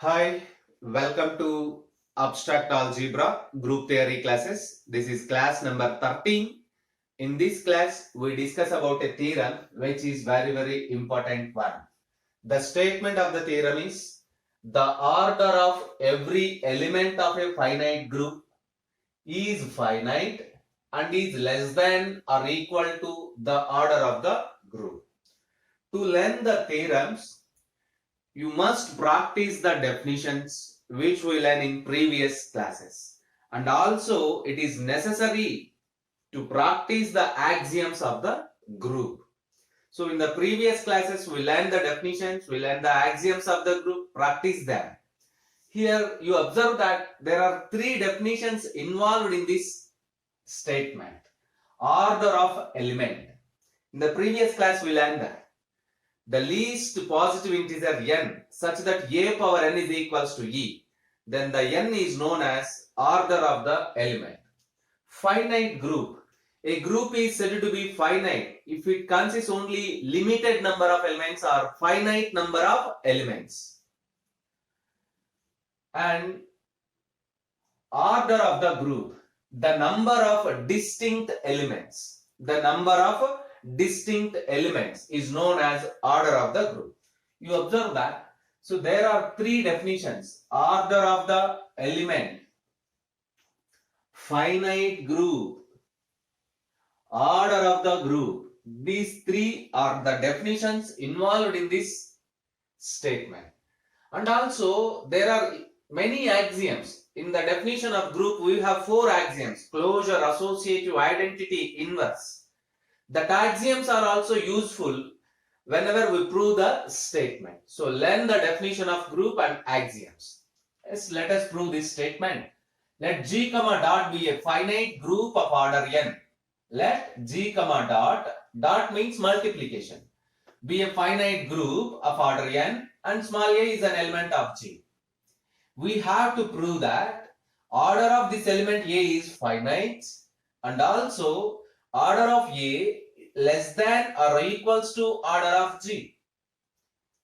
Hi, welcome to Abstract Algebra Group Theory classes. This is class number 13. In this class, we discuss about a theorem which is very important one. The statement of the theorem is the order of every element of a finite group is finite and is less than or equal to the order of the group. To learn the theorems, you must practice the definitions which we learned in previous classes, and also it is necessary to practice the axioms of the group. So in the previous classes we learned the definitions, we learned the axioms of the group, practice them. Here you observe that there are three definitions involved in this statement. Order of element. In the previous class we learned that the least positive integer n such that a power n is equals to e, then the n is known as order of the element. Finite group. A group is said to be finite if it consists only limited number of elements or finite number of elements. And order of the group, the number of distinct elements. The number of distinct elements is known as order of the group. You observe that. So there are three definitions. Order of the element, finite group, order of the group. These three are the definitions involved in this statement. And also there are many axioms. In the definition of group we have four axioms: closure, associative, identity, inverse. That axioms are also useful whenever we prove the statement. So learn the definition of group and axioms. Yes, let us prove this statement. Let G comma dot be a finite group of order n. Let G comma dot means multiplication, be a finite group of order n and small a is an element of G. We have to prove that order of this element a is finite and also order of a less than or equals to order of G.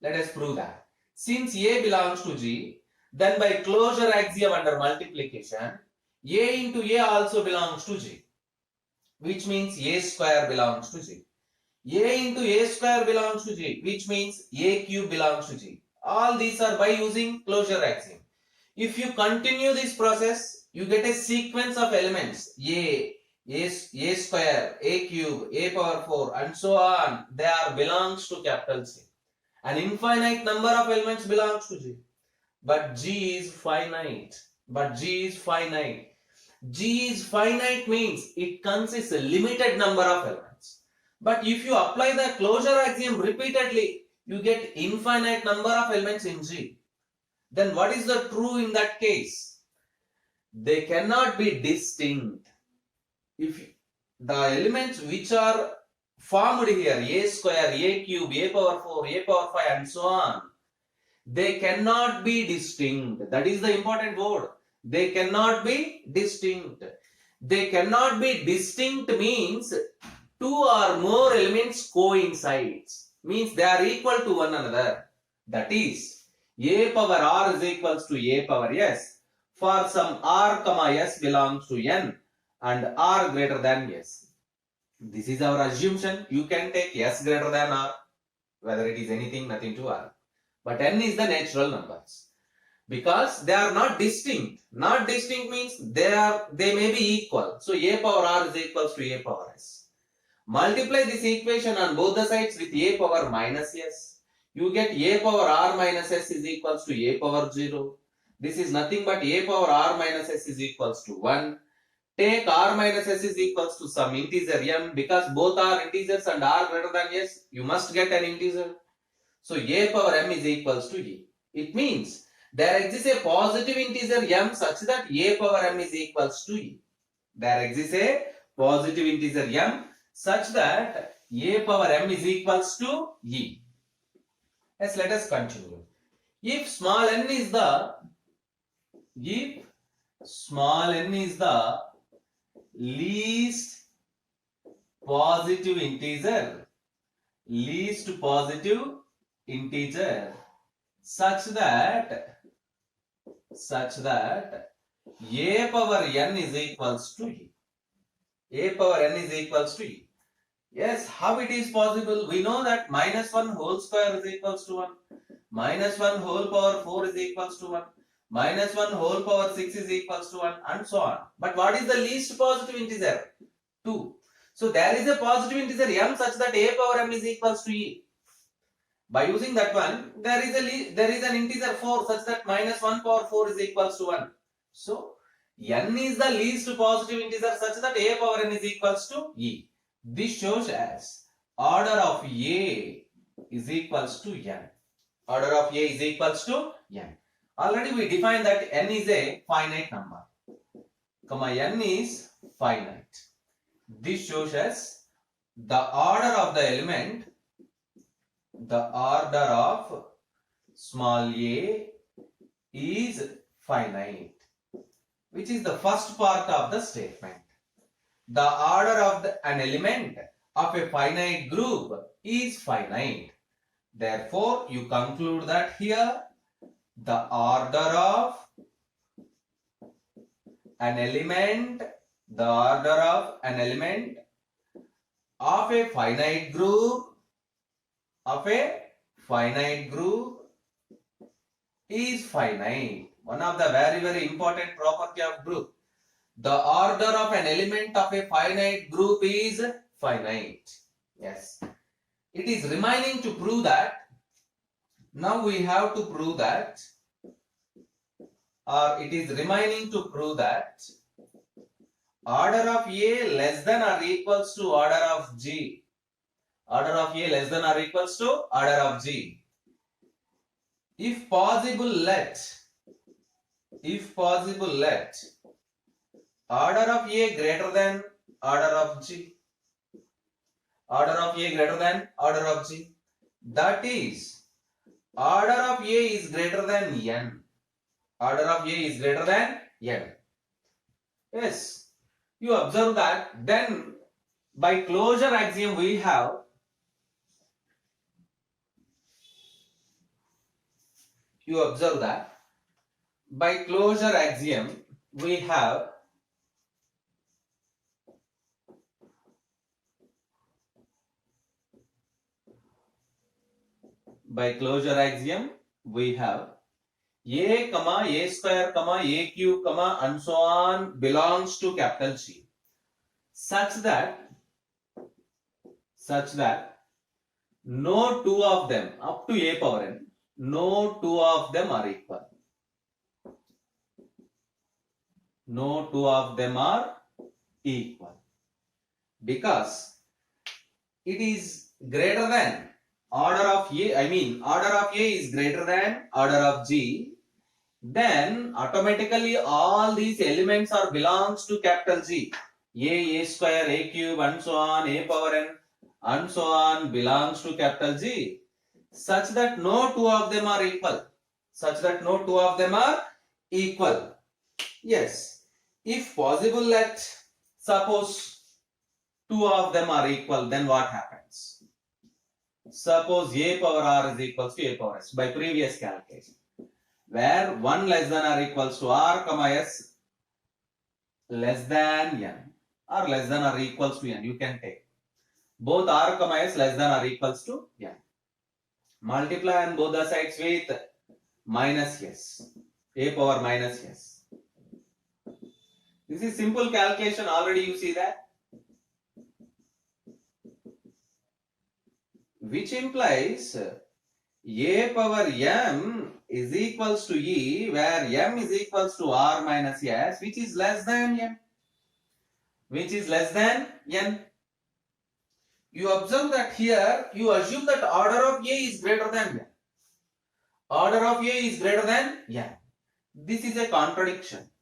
Let us prove that. Since a belongs to G, then by closure axiom under multiplication, a into a also belongs to G, which means a square belongs to G. A into a square belongs to G, which means a cube belongs to G. All these are by using closure axiom. If you continue this process, you get a sequence of elements a square, a cube, a power 4 and so on. They are belongs to capital C. An infinite number of elements belongs to G. But G is finite. G is finite means it consists a limited number of elements. But if you apply the closure axiom repeatedly, you get infinite number of elements in G. Then what is the true in that case? They cannot be distinct. If the elements which are formed here, a square, a cube, a power 4, a power 5 and so on, they cannot be distinct. That is the important word. They cannot be distinct. They cannot be distinct means two or more elements coincides. Means they are equal to one another. That is, a power r is equals to a power s for some r comma s belongs to n and r greater than s. This is our assumption. You can take s greater than r, whether it is anything, nothing to r. But n is the natural numbers. Because they are not distinct. Not distinct means they may be equal. So a power r is equals to a power s. Multiply this equation on both the sides with a power minus s. You get a power r minus s is equals to a power 0. This is nothing but a power r minus s is equals to 1. Take r minus s is equals to some integer m. Because both are integers and r greater than s, you must get an integer. So a power m is equals to e. It means there exists a positive integer m such that a power m is equals to e. There exists a positive integer m such that a power m is equals to e. Yes, let us continue. If small n is the least positive integer such that such that a power n is equals to e. A power n is equals to e. Yes, how it is possible? We know that minus 1 whole square is equals to 1. Minus 1 whole power 4 is equals to 1. Minus 1 whole power 6 is equals to 1 and so on. But what is the least positive integer? 2. So there is a positive integer m such that a power m is equals to e. By using that one, there is an integer 4 such that minus 1 power 4 is equals to 1. So n is the least positive integer such that a power n is equals to e. This shows as order of a is equals to n. Order of a is equals to n. Already we defined that n is a finite number. N is finite. This shows as the order of the element, the order of small a is finite, which is the first part of the statement. The order of an element of a finite group is finite. Therefore, you conclude that here the order of an element, of a finite group is finite. One of the very important property of group. The order of an element of a finite group is finite. Yes. It is remaining to prove that. Now we have to prove that, or it is remaining to prove that order of A less than or equals to order of G. Order of A less than or equals to order of G. If possible, let order of A greater than order of G. Order of A greater than order of G. That is, order of A is greater than n. Order of A is greater than n. Yes. You observe that. Then, by closure axiom, we have by closure axiom we have a comma a square comma a cube comma and so on belongs to capital G, such that no two of them up to a power n, no two of them are equal. No two of them are equal, because it is greater than order of A, order of A is greater than order of G, then automatically all these elements are belongs to capital G. A square, a cube and so on, a power n and so on belongs to capital G, such that no two of them are equal. Yes. If possible, let suppose two of them are equal, then what happens? Suppose a power r is equals to a power s by previous calculation, where 1 less than or equals to r comma s less than n or less than or equals to n. You can take both r comma s less than or equals to n. Multiply on both the sides with minus s, a power minus s. This is simple calculation, already you see that. Which implies a power m is equals to e, where m is equals to r minus s, which is less than n. You observe that here, you assume that order of a is greater than n. Order of a is greater than n. This is a contradiction.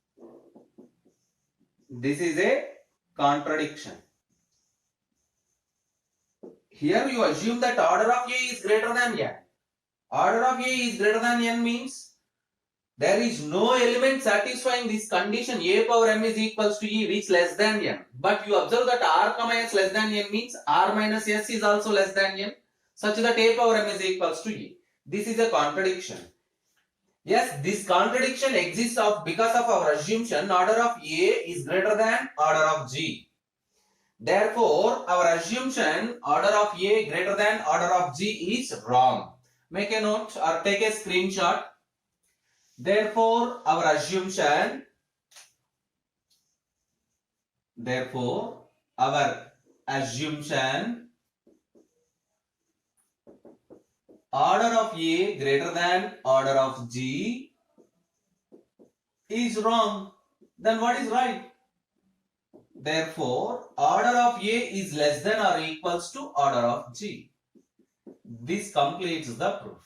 Here you assume that order of A is greater than n. Order of A is greater than n means there is no element satisfying this condition a power m is equals to e which less than n. But you observe that r comma s less than n means r minus s is also less than n, such that a power m is equals to e. This is a contradiction. Yes, this contradiction exists because of our assumption order of A is greater than order of G. Therefore, our assumption order of A greater than order of G is wrong. Make a note or take a screenshot. Therefore, our assumption order of A greater than order of G is wrong. Then what is right? Therefore, order of A is less than or equals to order of G. This completes the proof.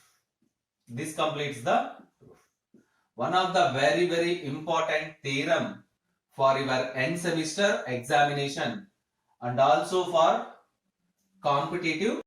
One of the very important theorem for your end semester examination and also for competitive